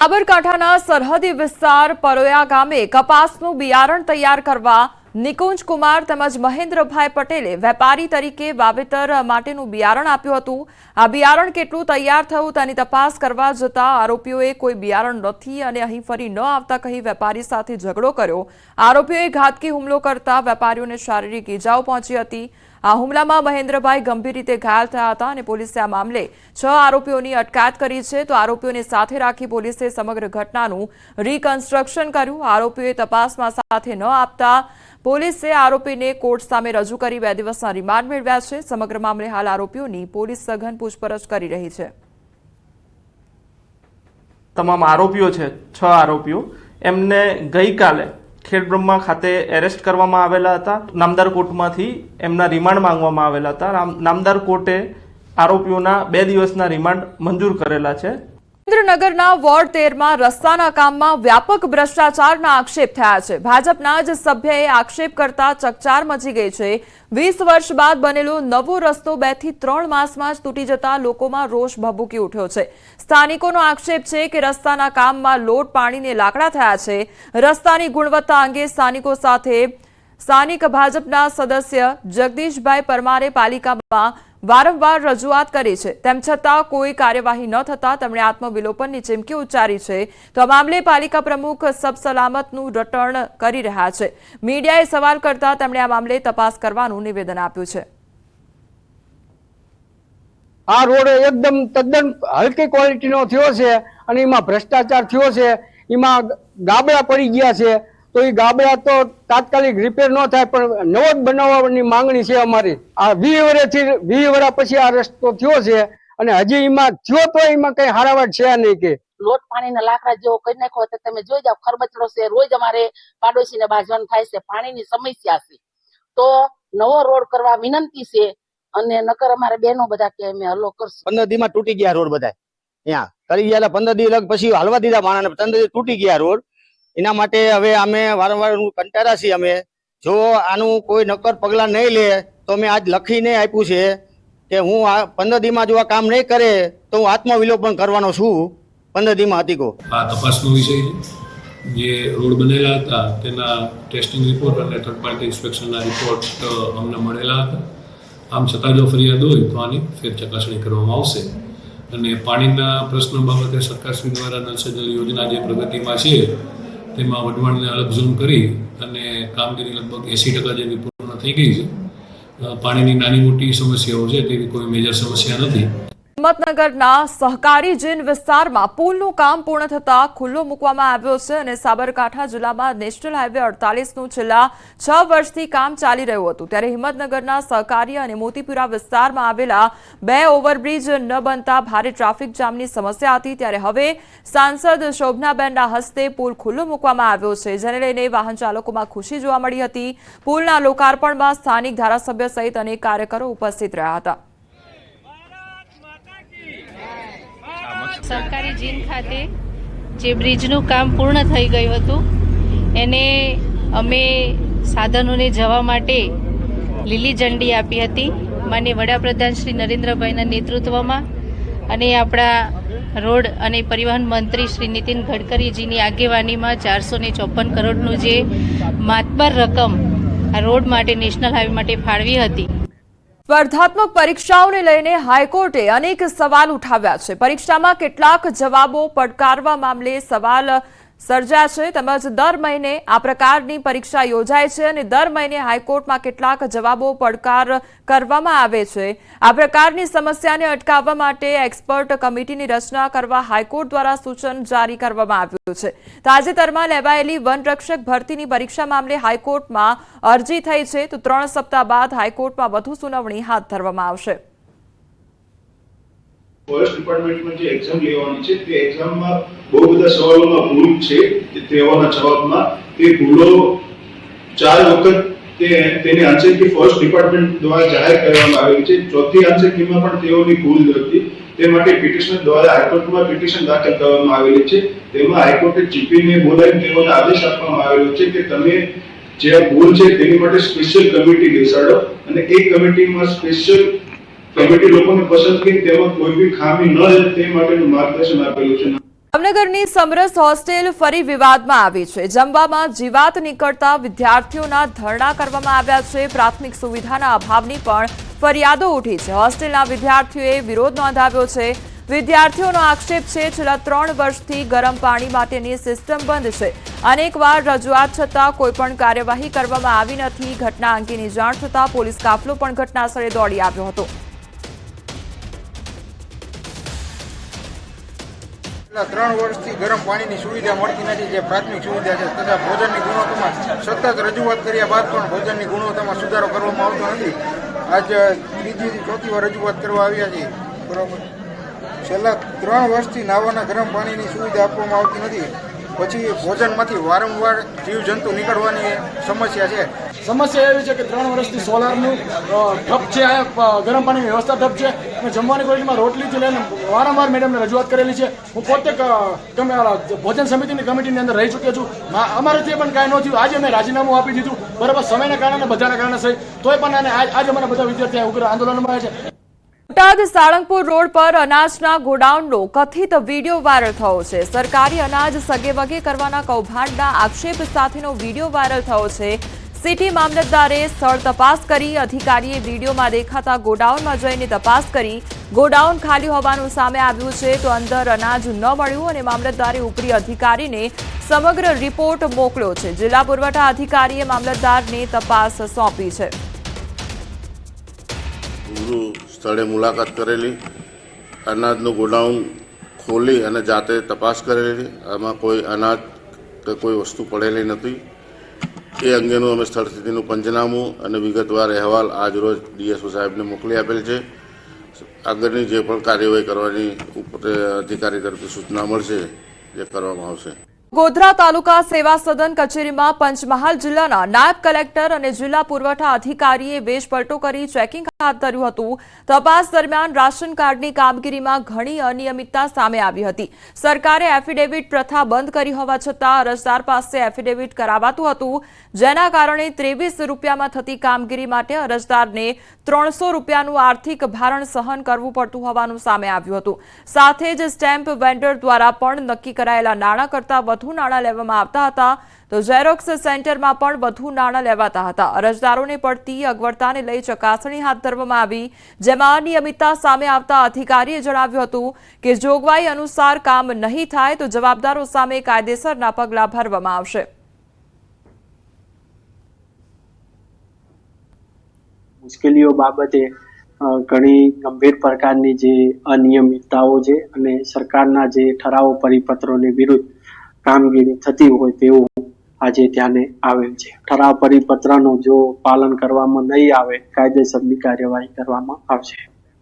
સાબરકાંઠાના સરહદી વિસ્તાર પરોયા ગામે કપાસનું બિયારણ તૈયાર કરવા નિકુંજ કુમાર તેમજ મહેન્દ્રભાઈ પટેલે વેપારી તરીકે વાવેતર માટેનું બિયારણ આપ્યું હતું। આ બિયારણ કેટલું તૈયાર થયું તેની તપાસ કરવા જતા આરોપીઓએ કોઈ બિયારણ નથી અને અહીં ફરી ન આવતા કહી વેપારી સાથે ઝઘડો કર્યો। આરોપીઓએ ઘાતકી હુમલો કરતા વેપારીઓને શારીરિક ઈજાઓ પહોંચી હતી। આ હુમલામાં મહેન્દ્રભાઈ ગંભીર રીતે ઘાયલ થયા હતા અને પોલીસે આ મામલે 6 આરોપીઓની અટકાયત કરી છે। તો આરોપીઓને સાથે રાખી પોલીસે સમગ્ર ઘટનાનું રીકન્સ્ટ્રક્શન કર્યું। આરોપીઓએ તપાસમાં સાથે ન આપતા પોલીસે આરોપીને કોર્ટ સામે રજૂ કરી 2 દિવસના રિમાન્ડ મેળવ્યા છે। સમગ્ર મામલે હાલ આરોપીઓની પોલીસ સઘન પૂછપરછ કરી રહી છે। તમામ આરોપીઓ છે 6 આરોપીઓ એમને ગઈકાલે ખેડબ્રહ્મા ખાતે એરેસ્ટ કરવામાં આવેલા હતા। નામદાર કોર્ટમાંથી એમના રિમાન્ડ માંગવામાં આવેલા હતા। નામદાર કોર્ટે આરોપીઓના 2 દિવસના રિમાન્ડ મંજૂર કરેલા છે। સુરેન્દ્રનગરના વોર્ડ 13માં રસ્તાના કામમાં વ્યાપક ભ્રષ્ટાચારના આક્ષેપ થયા છે। ભાજપના જ સભ્યએ આક્ષેપ કરતા ચકચાર મચી ગઈ છે। 20 વર્ષ બાદ બનેલો નવો રસ્તો 2 થી 3 માસમાં જ તૂટી જતા લોકોમાં રોષ ભભૂકી ઉઠ્યો છે। સ્થાનિકોનો આક્ષેપ છે કે રસ્તાના કામમાં લોટ પાણીને લાકડા થયા છે। રસ્તાની ગુણવત્તા અંગે સ્થાનિકો સાથે સ્થાનિક ભાજપના સદસ્ય જગદીશભાઈ પરમારે પાલિકામાં વારંવાર રજૂઆત કરી છે, તેમ છતાં કોઈ કાર્યવાહી ન થતા તેમણે આત્મવિલોપનની ચીમકી ઉચ્ચારી છે। તો આ મામલે પાલિકા પ્રમુખ સબ સલામતનું રટણ કરી રહ્યા છે। મીડિયાએ સવાલ કરતા તેમણે આ મામલે તપાસ કરવાનું નિવેદન આપ્યું છે। આ રોડ એકદમ તદ્દન હલકી ક્વોલિટીનો થયો છે અને એમાં ભ્રષ્ટાચાર થયો છે। એમાં ગાબડા પડી ગયા છે, તો એ ગાબડા તો તાત્કાલિક રિપેર ન થાય પણ નવો જ બનાવવાની માંગણી છે અમારી। આ 20 વર્ષ પછી આ રસ્તો થયો છે અને હજી એમાં થયો તો એમાં કઈ હારાવટ છે નહીં કે લોટ પાણીના લાકડા જેવો કરી નાખો તો તમે જોઈ જાવ ખરબચડો છે। રોજ અમારે પાડોશીને બાજવાનું થાય છે, પાણીની સમસ્યા છે। તો નવો રોડ કરવા વિનંતી છે અને નકર અમારે બહેનો બધા કે અમે હલ્લો કરશું। 15 દીમાં તૂટી ગયા રોડ બધા અહીંયા કરી ગયા 15 દી લગ પછી હાલવા દીધા માણસને 15 દી તૂટી ગયા રોડ। એના માટે હવે અમે વારંવાર કંટાળ્યા છીએ। અમે જો આનું કોઈ નક્કર પગલાં નહીં લે તો અમે આજ લખીને આપ્યું છે કે હું આ 15 દીમાં જો આ કામ નહીં કરે તો હું આત્મવિલોપન કરવાનો છું। 15 દીમાં હતી કો આ તપાસનો વિષય છે। જે રોડ બનેલા હતા તેના ટેસ્ટિંગ રિપોર્ટ અને થર્ડ પાર્ટી ઇન્સ્પેક્શનના રિપોર્ટ અમને મળેલા હતા। આમ છતાં જો ફરિયાદ હોય તો આની ફેર ચકાસણી કરવામાં આવશે અને પાણીના પ્રશ્નો બાબતે સરકારશ્રી દ્વારા નળ સે જલ યોજના જે પ્રગતિમાં છે તેમાં વઢવાણને અલગ ઝોન કરી અને કામગીરી લગભગ 80% જેવી પૂર્ણ થઈ ગઈ છે। પાણીની નાની મોટી સમસ્યાઓ છે, તેવી કોઈ મેજર સમસ્યા નથી। હિંમતનગરના સહકારી જીન વિસ્તારમાં પુલનું કામ પૂર્ણ થતા ખુલ્લો મૂકવામાં આવ્યો છે અને સાબરકાંઠા જિલ્લામાં નેશનલ હાઈવે 48નું છેલ્લા 6 વર્ષથી કામ ચાલી રહ્યું હતું, ત્યારે હિંમતનગરના સહકારી અને મોતીપુરા વિસ્તારમાં આવેલા 2 ઓવરબ્રિજ ન બનતા ભારે ટ્રાફિક જામની સમસ્યા હતી। ત્યારે હવે સાંસદ શોભનાબેનના હસ્તે પુલ ખુલ્લો મૂકવામાં આવ્યો છે, જેને લઈને વાહન ચાલકોમાં ખુશી જોવા મળી હતી। પુલના લોકાર્પણમાં સ્થાનિક ધારાસભ્ય સહિત અનેક કાર્યકરો ઉપસ્થિત રહ્યા હતા। સહકારી જીન ખાતે જે બ્રિજનું કામ પૂર્ણ થઈ ગયું હતું એને અમે સાધનોને જવા માટે લીલી ઝંડી આપી હતી માનનીય વડાપ્રધાન શ્રી નરેન્દ્રભાઈના નેતૃત્વમાં અને આપણા રોડ અને પરિવહન મંત્રી શ્રી નીતિન ગડકરીજીની આગેવાનીમાં 454 કરોડનું જે માતબર રકમ આ રોડ માટે નેશનલ હાઈવે માટે ફાળવી હતી। સ્પર્ધાત્મક પરીક્ષાઓને લઈને હાઈકોર્ટે અનેક સવાલ ઉઠાવ્યા છે। પરીક્ષામાં કેટલાક જવાબો પડકારવા મામલે સવાલ સર્જાયા છે, તેમજ દર મહિને આ પ્રકારની પરીક્ષા યોજાય છે અને દર મહિને હાઈકોર્ટમાં કેટલાક જવાબો પડકાર કરવામાં આવે છે। આ પ્રકારની સમસ્યાને અટકાવવા માટે એક્સપર્ટ કમિટીની રચના કરવા હાઈકોર્ટ દ્વારા સૂચન જારી કરવામાં આવ્યું છે। તાજેતરમાં લેવાયેલી વનરક્ષક ભરતીની પરીક્ષા મામલે હાઈકોર્ટમાં અરજી થઈ છે, તો 3 સપ્તાહ બાદ હાઈકોર્ટમાં વધુ સુનાવણી હાથ ધરવામાં આવશે। ફોરેસ્ટ ડિપાર્ટમેન્ટમાં જે એક્ઝામ લેવાની છે તે એક્ઝામમાં બહુ બધા સવાલોમાં ભૂલ છે। તેઓના જવાબમાં તે ભૂલો 4 વખત તેની આન્સર કી ફોરેસ્ટ ડિપાર્ટમેન્ટ દ્વારા જાહેર કરવામાં આવેલી છે। ચોથી આન્સર કીમાં પણ તેઓની ભૂલ હતી, તે માટે પિટિશનર દ્વારા હાઈકોર્ટમાં પિટિશન દાખલ કરવામાં આવેલી છે। તેમાં હાઈકોર્ટે જીપીને બોલાવીને તેઓને આદેશ આપવામાં આવેલો છે કે તમે જે ભૂલ છે તેની માટે સ્પેશિયલ કમિટી બેસાડો અને એ કમિટીમાં સ્પેશિયલ કમિટી લોકોને પસંદ કરી તેમાં કોઈ બી ખામી ન રહે તે માટેનું માર્ગદર્શન આપેલું છે। જામનગરની સમરસ હોસ્ટેલ ફરી વિવાદમાં આવી છે. જમવામાં જીવાત નીકળતા વિદ્યાર્થીઓના ધરણા કરવામાં આવ્યા છે. પ્રાથમિક સુવિધાના અભાવની પણ ફરિયાદો ઉઠી છે. હોસ્ટેલના વિદ્યાર્થીઓએ વિરોધ નોંધાવ્યો છે. વિદ્યાર્થીઓનો આક્ષેપ છે છેલ્લા 3 વર્ષથી ગરમ પાણી માટેની સિસ્ટમ બંધ છે. અનેકવાર રજૂઆત છતાં કોઈપણ કાર્યવાહી કરવામાં આવી નથી. ઘટના અંગેની જાણ થતાં પોલીસ કાફલો પણ ઘટનાસ્થળે દોડી આવ્યો હતો. છેલ્લા 3 વર્ષથી ગરમ પાણીની સુવિધા મળતી નથી, જે પ્રાથમિક સુવિધા છે, તથા ભોજનની ગુણવત્તામાં સતત રજૂઆત કર્યા બાદ પણ ભોજનની ગુણવત્તામાં સુધારો કરવામાં આવતો નથી. આજ 3જી થી 4જી વાર રજૂઆત કરવા આવ્યા છીએ. બરાબર, છેલ્લા 3 વર્ષથી નાવાના ગરમ પાણીની સુવિધા આપવામાં આવતી નથી. પછી ભોજનમાંથી વારંવાર જીવજંતુ નીકળવાની સમસ્યા છે. સમસ્યા એવી છે કે 3 વર્ષથી સોલારનું ઠપ છે, ગરમ પાણીની વ્યવસ્થા ઠપ છે અને જમવાની ક્વોલિટીમાં રોટલીથી લઈને વારંવાર મેડમને રજૂઆત કરેલી છે. હું પોતે ભોજન સમિતિની કમિટીની અંદર રહી ચૂક્યો છું. અમારાથી પણ કાંઈ ન થયું. આજે મેં રાજીનામું આપી દીધું. બરાબર, સમયના કારણે બધાના કારણે સહી તોય પણ આજે અમારા બધા વિદ્યાર્થીઓ ઉગ્ર આંદોલનમાં આવે છે. બોટાદ સાળંગપુર રોડ પર અનાજના ગોડાઉનનો કથિત વિડીયો વાયરલ થયો છે. સરકારી અનાજ સગેવગે કરવાના કૌભાંડના આક્ષેપ સાથેનો વિડીયો વાયરલ થયો છે. સિટી મામલતદારે સ્થળ તપાસ કરી. અધિકારીએ વિડીયોમાં દેખાતા ગોડાઉનમાં જઈને તપાસ કરી. ગોડાઉન ખાલી હોવાનું સામે આવ્યું છે, તો અંદર અનાજ ન મળ્યું અને મામલતદારે ઉપરી અધિકારીને સમગ્ર રિપોર્ટ મોકલ્યો છે. જિલ્લા પુરવઠા અધિકારીએ મામલતદારને તપાસ સોંપી છે. સ્થળે મુલાકાત કરેલી, અનાજનું ગોડાઉન ખોલી અને જાતે તપાસ કરેલી. આમાં કોઈ અનાજ કે કોઈ વસ્તુ પડેલી નથી. એ અંગેનું અમે સ્થળ સ્થિતિનું પંચનામું અને વિગતવાર અહેવાલ આજરોજ ડીએસઓ સાહેબને મોકલી આપેલ છે. આગળની જે પણ કાર્યવાહી કરવાની અધિકારી તરફથી સૂચના મળશે જે કરવામાં આવશે. ગોધરા તાલુકા સેવા સદન કચેરીમાં પંચમહાલ જિલ્લાના નાયબ કલેક્ટર અને જિલ્લા પુરવઠા અધિકારીએ વેશપલટો કરી ચેકિંગ હાથ ધર્યું હતું. તપાસ દરમિયાન રાશન કાર્ડની કામગીરીમાં ઘણી અનિયમિતતા સામે આવી હતી. સરકારે એફિડેવિટ પ્રથા બંધ કરી હોવા છતાં અરજદાર પાસે એફિડેવિટ કરાવાતું હતું, જેના કારણે 23 રૂપિયામાં થતી કામગીરી માટે અરજદારને 300 રૂપિયાનું આર્થિક ભારણ સહન કરવું પડતું હોવાનું સામે આવ્યું હતું. સાથે જ સ્ટેમ્પ વેન્ડર દ્વારા પણ નક્કી કરાયેલા નાણાં કરતાં વધુ નાણાં લેવામાં આવતા હતા, તો ઝેરોક્સ સેન્ટરમાં પણ વધુ નાણાં લેવાતા હતા. અરજદારોને પડતી અગવડતાને લઈ ચકાસણી હાથ ધરવામાં આવી, જેમાં અનિયમિતતા સામે આવતા અધિકારીએ જણાવ્યું હતું કે જોગવાઈ અનુસાર કામ નહીં થાય તો જવાબદારો સામે કાયદેસરના પગલાં ભરવામાં આવશે. મુશ્કેલીઓ બાબતે ઘણી ગંભીર પ્રકારની જે અનિયમિતતાઓ છે અને સરકારના જે ઠરાવો પરિપત્રોની વિરુદ્ધ કામગીરી થતી હોય તેવું આજે ધ્યાને આવેલ છે. ઠરાવ પરિપત્રનું જો પાલન કરવામાં નહીં આવે કાયદેસરની કાર્યવાહી કરવામાં આવશે.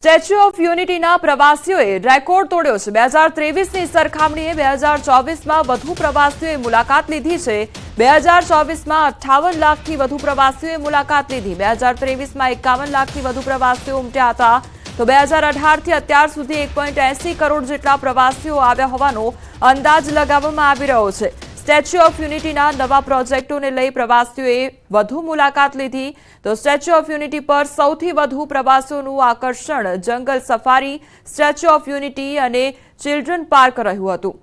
સ્ટેચ્યુ ઓફ યુનિટીના પ્રવાસીઓએ રેકોર્ડ તોડ્યો છે. 2023ની સરખામણીએ 2024માં વધુ પ્રવાસીઓએ મુલાકાત લીધી છે. 2024માં 58 લાખથી વધુ પ્રવાસીઓએ મુલાકાત લીધી. 2023માં 51 લાખથી વધુ પ્રવાસીઓ ઉમટ્યા હતા, તો 2018થી અત્યાર સુધી 1.80 કરોડ જેટલા પ્રવાસીઓ આવ્યા હોવાનો અંદાજ લગાવવામાં આવી રહ્યો છે. સ્ટેચ્યુ ઓફ યુનિટીના નવા પ્રોજેક્ટોને લઈ પ્રવાસીઓએ વધુ મુલાકાત લીધી, તો સ્ટેચ્યુ ઓફ યુનિટી પર સૌથી વધુ પ્રવાસીઓનું આકર્ષણ જંગલ સફારી, સ્ટેચ્યુ ઓફ યુનિટી અને ચિલ્ડ્રન પાર્ક રહ્યું હતું.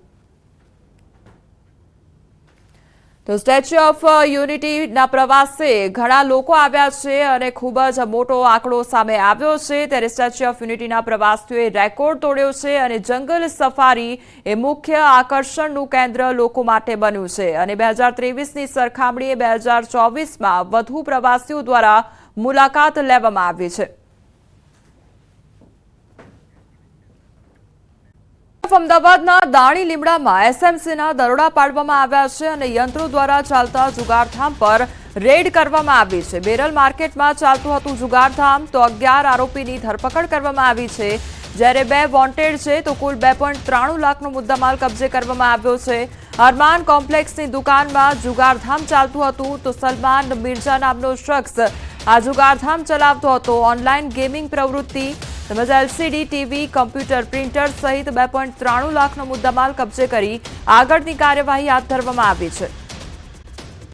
તો સ્ટેચ્યુ ઓફ યુનિટીના પ્રવાસે ઘણા લોકો આવ્યા છે અને ખૂબ જ મોટો આંકડો સામે આવ્યો છે. ત્યારે સ્ટેચ્યુ ઓફ યુનિટીના પ્રવાસીઓએ રેકોર્ડ તોડ્યો છે અને જંગલ સફારી એ મુખ્ય આકર્ષણનું કેન્દ્ર લોકો માટે બન્યું છે. અને 2023ની સરખામણીએ 2024માં વધુ પ્રવાસીઓ દ્વારા મુલાકાત લેવામાં આવી છે. અમદાવાદના દાણી લીમડામાં એસએમસીના દરોડા પાડવામાં આવ્યા છે અને યંત્રો દ્વારા ચાલતા જુગારધામ પર રેડ કરવામાં આવી છે. બેરલ માર્કેટમાં ચાલતું હતું જુગારધામ, તો 11 આરોપીની ધરપકડ કરવામાં આવી છે, જ્યારે 2 વોન્ટેડ છે, તો કુલ 2.93 લાખનો મુદ્દામાલ કબજે કરવામાં આવ્યો છે. અરમાન કોમ્પ્લેક્સની દુકાનમાં જુગારધામ ચાલતું હતું, તો સલમાન મિર્ઝા નામનો શખ્સ આ જુગારધામ ચલાવતો હતો. ઓનલાઈન ગેમિંગ પ્રવૃત્તિ તેમજ એલસીડી, ટીવી, કમ્પ્યુટર, પ્રિન્ટર સહિત 2.93 લાખનો મુદ્દામાલ કબજે કરી આગળની કાર્યવાહી હાથ ધરવામાં આવી છે.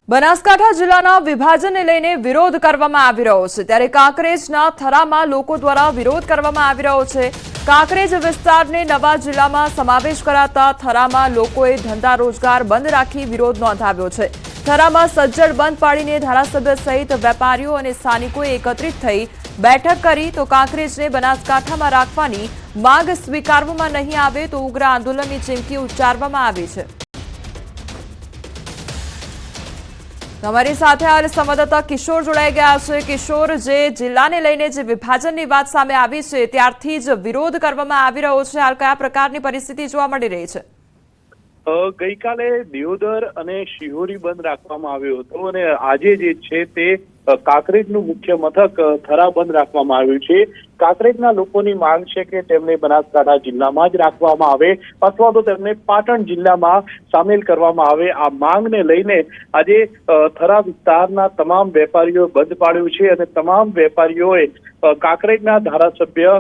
બનાસકાંઠા જિલ્લાના વિભાજનને લઈને વિરોધ કરવામાં આવી રહ્યો છે, ત્યારે કાંકરેજના થરામાં લોકો દ્વારા વિરોધ કરવામાં આવી રહ્યો છે. કાંકરેજ વિસ્તારને નવા જિલ્લામાં સમાવેશ કરાતા થરામાં લોકોએ ધંધા રોજગાર બંધ રાખી વિરોધ નોંધાવ્યો છે. થરામાં સજ્જડ બંધ પાડીને ધારાસભ્ય સહિત વેપારીઓ અને સ્થાનિકોએ એકત્રિત થઈ બેઠક કરી તો કાંકરેજને બનાસકાંઠામાં રાખવાની માંગ સ્વીકારવામાં નહીં આવે તો ઉગ્ર આંદોલનની ચીમકી ઉચ્ચારવામાં આવી છે. તમારી સાથે હાલ સંવાદદાતા કિશોર જોડાઈ ગયા છે. કિશોર, જે જિલ્લાને લઈને જે વિભાજનની વાત સામે આવી છે ત્યારથી જ વિરોધ કરવામાં આવી રહ્યો છે, હાલ કયા પ્રકારની પરિસ્થિતિ જોવા મળી રહી છે? ગઈકાલે દિયોદર અને શિહોરી બંધ રાખવામાં આવ્યો હતો અને આજે જે છે તે કાંકરેજનું મુખ્ય મથક થરા બંધ રાખવામાં આવ્યું છે. કાંકરેજના લોકોની માંગ છે કે તેમને બનાસકાંઠા જિલ્લામાં જ રાખવામાં આવે અથવા તો તેમને પાટણ જિલ્લામાં સામેલ કરવામાં આવે. આ માંગને લઈને આજે થરા વિસ્તારના તમામ વેપારીઓ બંધ પાડ્યું છે અને તમામ વેપારીઓએ કાંકરેજના ધારાસભ્ય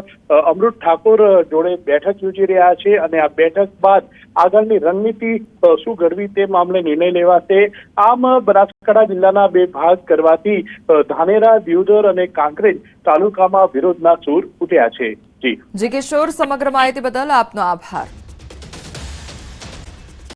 અમૃત ઠાકોર જોડે બેઠક યોજી રહ્યા છે અને આ બેઠક બાદ આગળની રણનીતિ શું ઘડવી તે મામલે નિર્ણય લેવાશે. આમ બનાસકાંઠા જિલ્લાના બે ભાગ કરવાથી ધાનેરા, દિયોદર અને કાંકરેજ તાલુકામાં વિરોધના સૂર ઉઠ્યા છે. જી કિશોર, સમગ્ર માહિતી બદલ આપનો આભાર.